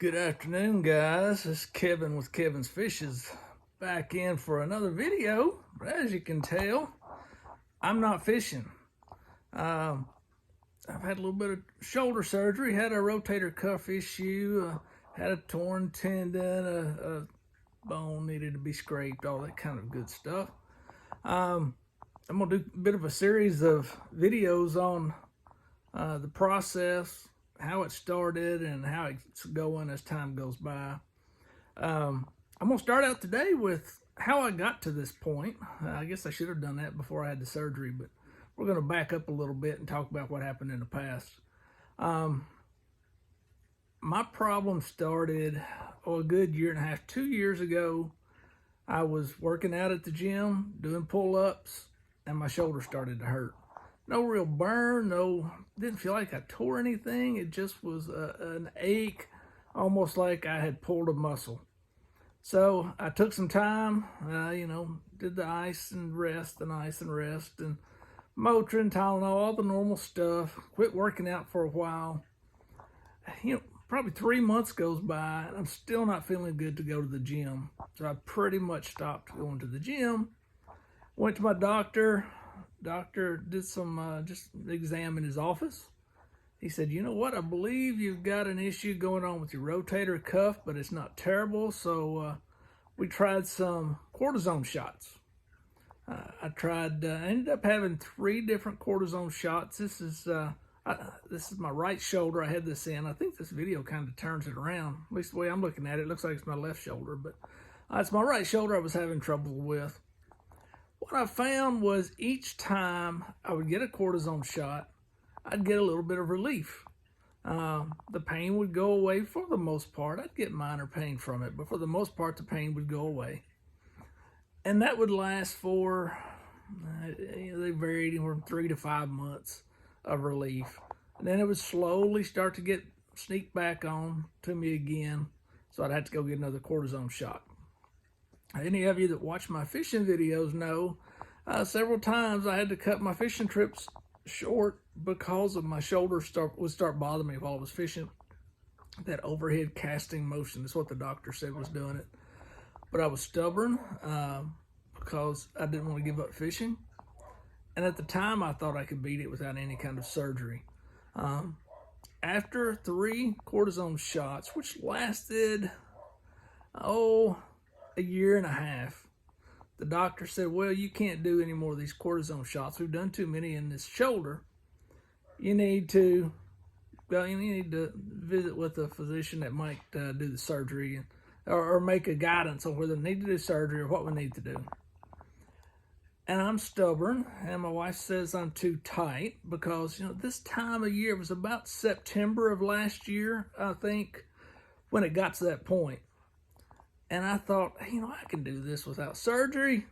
Good afternoon, guys. This is Kevin with Kevin's Fishes back in for another video. But as you can tell, I'm not fishing. I've had a little bit of shoulder surgery, had a rotator cuff issue, had a torn tendon, a bone needed to be scraped, all that kind of good stuff. I'm going to do a bit of a series of videos on the process, how it started, and how it's going as time goes by. I'm going to start out today with how I got to this point. I guess I should have done that before I had the surgery, but we're going to back up a little bit and talk about what happened in the past. My problem started a good year and a half, 2 years ago. I was working out at the gym, doing pull-ups, and my shoulder started to hurt. No real burn, didn't feel like I tore anything. It just was an ache, almost like I had pulled a muscle. So I took some time, did the ice and rest, and Motrin, Tylenol, all the normal stuff. Quit working out for a while. Probably 3 months goes by, and I'm still not feeling good to go to the gym. So I pretty much stopped going to the gym. Went to my doctor. Doctor did some, just exam in his office. He said, you know what, I believe you've got an issue going on with your rotator cuff, but it's not terrible. So we tried some cortisone shots. I ended up having 3 different cortisone shots. This is my right shoulder. I had this in. I think this video kind of turns it around. At least the way I'm looking at it, it looks like it's my left shoulder, but it's my right shoulder I was having trouble with. What I found was each time I would get a cortisone shot, I'd get a little bit of relief. The pain would go away for the most part. I'd get minor pain from it, but for the most part, the pain would go away. And that would last for, they varied anywhere from 3 to 5 months of relief. And then it would slowly start to sneak back on to me again. So I'd have to go get another cortisone shot. Any of you that watch my fishing videos know several times I had to cut my fishing trips short because of my shoulder would start bothering me while I was fishing. That overhead casting motion is what the doctor said was doing it. But I was stubborn because I didn't want to give up fishing. And at the time, I thought I could beat it without any kind of surgery. After 3 cortisone shots, which lasted, a year and a half, the doctor said, well, you can't do any more of these cortisone shots. We've done too many in this shoulder. You need to visit with a physician that might do the surgery or make a guidance on whether they need to do surgery or what we need to do. And I'm stubborn, and my wife says I'm too tight because, this time of year, it was about September of last year, I think, when it got to that point. And I thought, I can do this without surgery.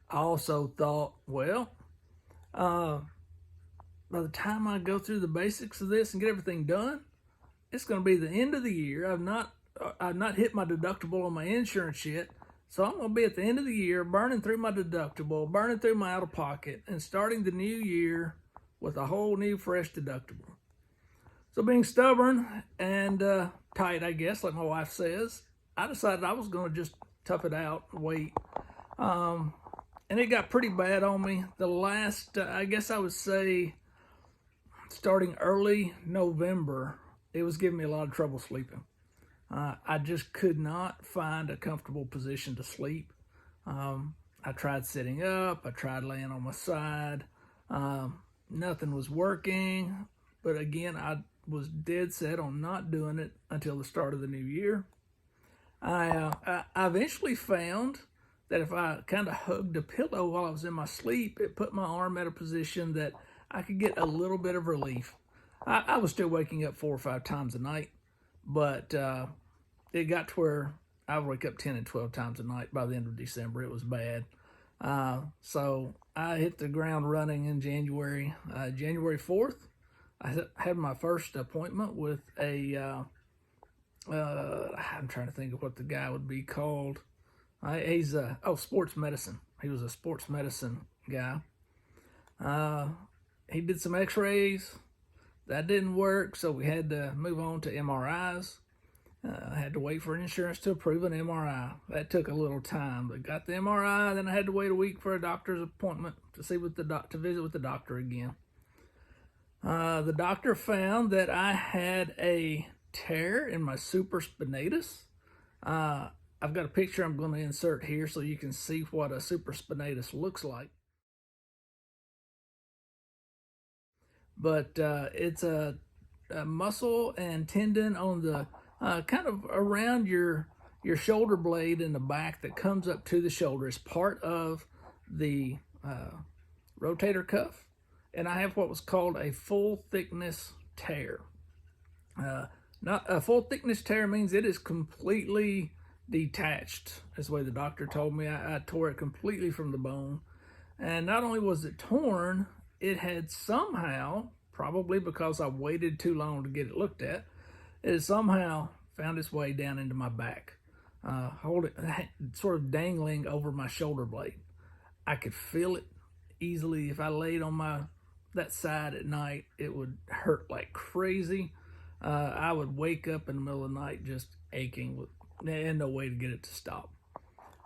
I also thought, well, by the time I go through the basics of this and get everything done, it's going to be the end of the year. I've not hit my deductible on my insurance yet. So I'm going to be at the end of the year burning through my deductible, burning through my out-of-pocket, and starting the new year with a whole new fresh deductible. So being stubborn and tight, I guess, like my wife says, I decided I was going to just tough it out and wait. And it got pretty bad on me. The last, I guess I would say, starting early November, it was giving me a lot of trouble sleeping. I just could not find a comfortable position to sleep. I tried sitting up. I tried laying on my side. Nothing was working. But again, I was dead set on not doing it until the start of the new year. I eventually found that if I kind of hugged a pillow while I was in my sleep, it put my arm at a position that I could get a little bit of relief. I was still waking up 4 or 5 times a night, but it got to where I would wake up 10 and 12 times a night by the end of December. It was bad. So I hit the ground running in January. January 4th, I had my first appointment with I'm trying to think of what the guy would be called. He's sports medicine. He was a sports medicine guy. He did some x-rays. That didn't work, so we had to move on to MRIs. I had to wait for insurance to approve an MRI. That took a little time, but got the MRI. Then I had to wait a week for a doctor's appointment to see with to visit with the doctor again. The doctor found that I had a tear in my supraspinatus. I've got a picture I'm going to insert here so you can see what a supraspinatus looks like. But it's a muscle and tendon on the kind of around your shoulder blade in the back that comes up to the shoulder. It's part of the rotator cuff, and I have what was called a full thickness tear. Not a full thickness tear means it is completely detached. That's the way the doctor told me. I tore it completely from the bone, and not only was it torn, it had somehow, probably because I waited too long to get it looked at, it somehow found its way down into my back, sort of dangling over my shoulder blade. I could feel it easily. If I laid on that side at night, it would hurt like crazy. I would wake up in the middle of the night just aching and no way to get it to stop.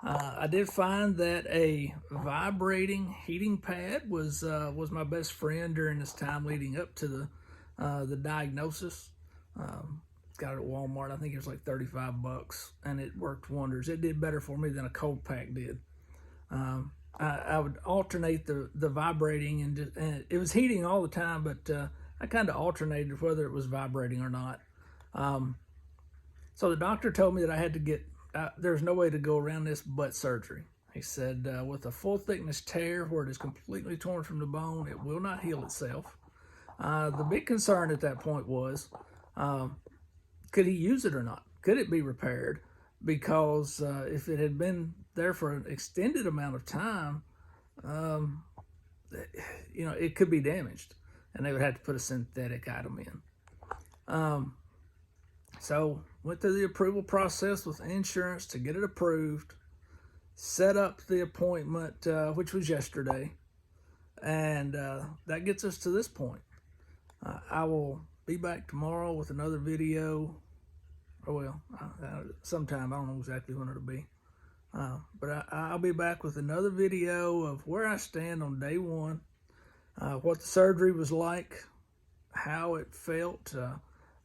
I did find that a vibrating heating pad was my best friend during this time leading up to the diagnosis. Got it at Walmart. I think it was like $35, and it worked wonders. It did better for me than a cold pack did. I would alternate the vibrating, and it was heating all the time, but I kind of alternated whether it was vibrating or not. So the doctor told me that I had to get, there's no way to go around this but surgery. He said, with a full thickness tear where it is completely torn from the bone, it will not heal itself. The big concern at that point was, could he use it or not? Could it be repaired? Because if it had been there for an extended amount of time, it could be damaged, and they would have to put a synthetic item in. So went through the approval process with insurance to get it approved, set up the appointment, which was yesterday, and that gets us to this point. I will be back tomorrow with another video, sometime. I don't know exactly when it'll be, but I'll be back with another video of where I stand on day one, what the surgery was like, how it felt,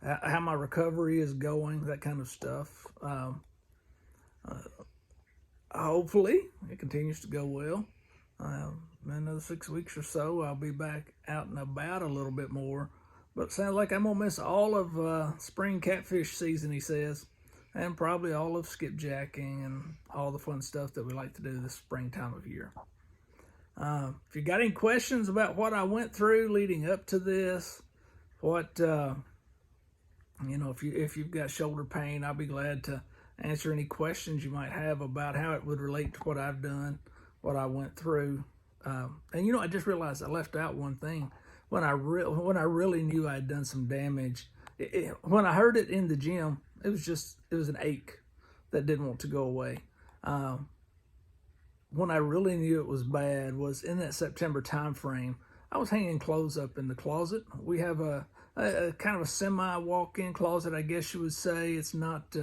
how my recovery is going, that kind of stuff. Hopefully it continues to go well. In another 6 weeks or so, I'll be back out and about a little bit more. But it sounds like I'm going to miss all of spring catfish season, he says, and probably all of skipjacking and all the fun stuff that we like to do this springtime of year. If you got any questions about what I went through leading up to this, if you've got shoulder pain, I'll be glad to answer any questions you might have about how it would relate to what I've done, what I went through. I just realized I left out one thing. When I really knew I had done some damage, when I heard it in the gym, it was an ache that didn't want to go away. When I really knew it was bad was in that September time frame. I was hanging clothes up in the closet. We have a kind of a semi walk-in closet, I guess you would say. It's not,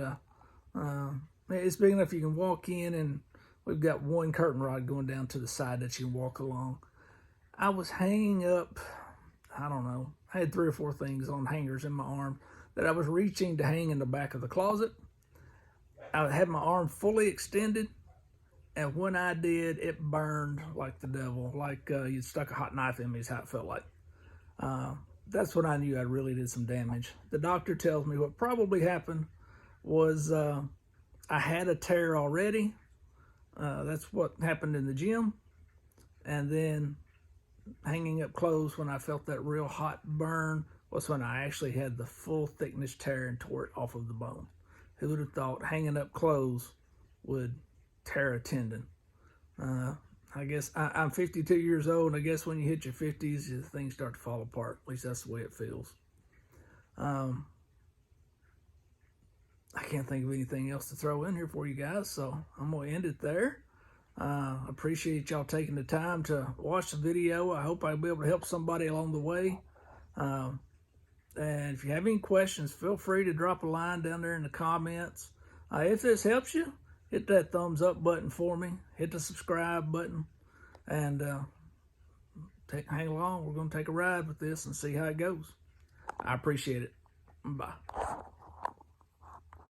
it's big enough you can walk in, and we've got one curtain rod going down to the side that you can walk along. I was hanging up, I don't know, I had 3 or 4 things on hangers in my arm that I was reaching to hang in the back of the closet. I had my arm fully extended, and when I did, it burned like the devil, like you'd stuck a hot knife in me is how it felt like. That's when I knew I really did some damage. The doctor tells me what probably happened was I had a tear already. That's what happened in the gym. And then hanging up clothes, when I felt that real hot burn, was when I actually had the full thickness tear and tore it off of the bone. Who would have thought hanging up clothes would tear a tendon? I guess I'm 52 years old, and I guess when you hit your 50s, things start to fall apart. At least that's the way it feels. I can't think of anything else to throw in here for you guys, so I'm going to end it there. Appreciate y'all taking the time to watch the video. I hope I'll be able to help somebody along the way. And if you have any questions, feel free to drop a line down there in the comments. If this helps you, hit that thumbs up button for me. Hit the subscribe button. And hang along. We're going to take a ride with this and see how it goes. I appreciate it. Bye.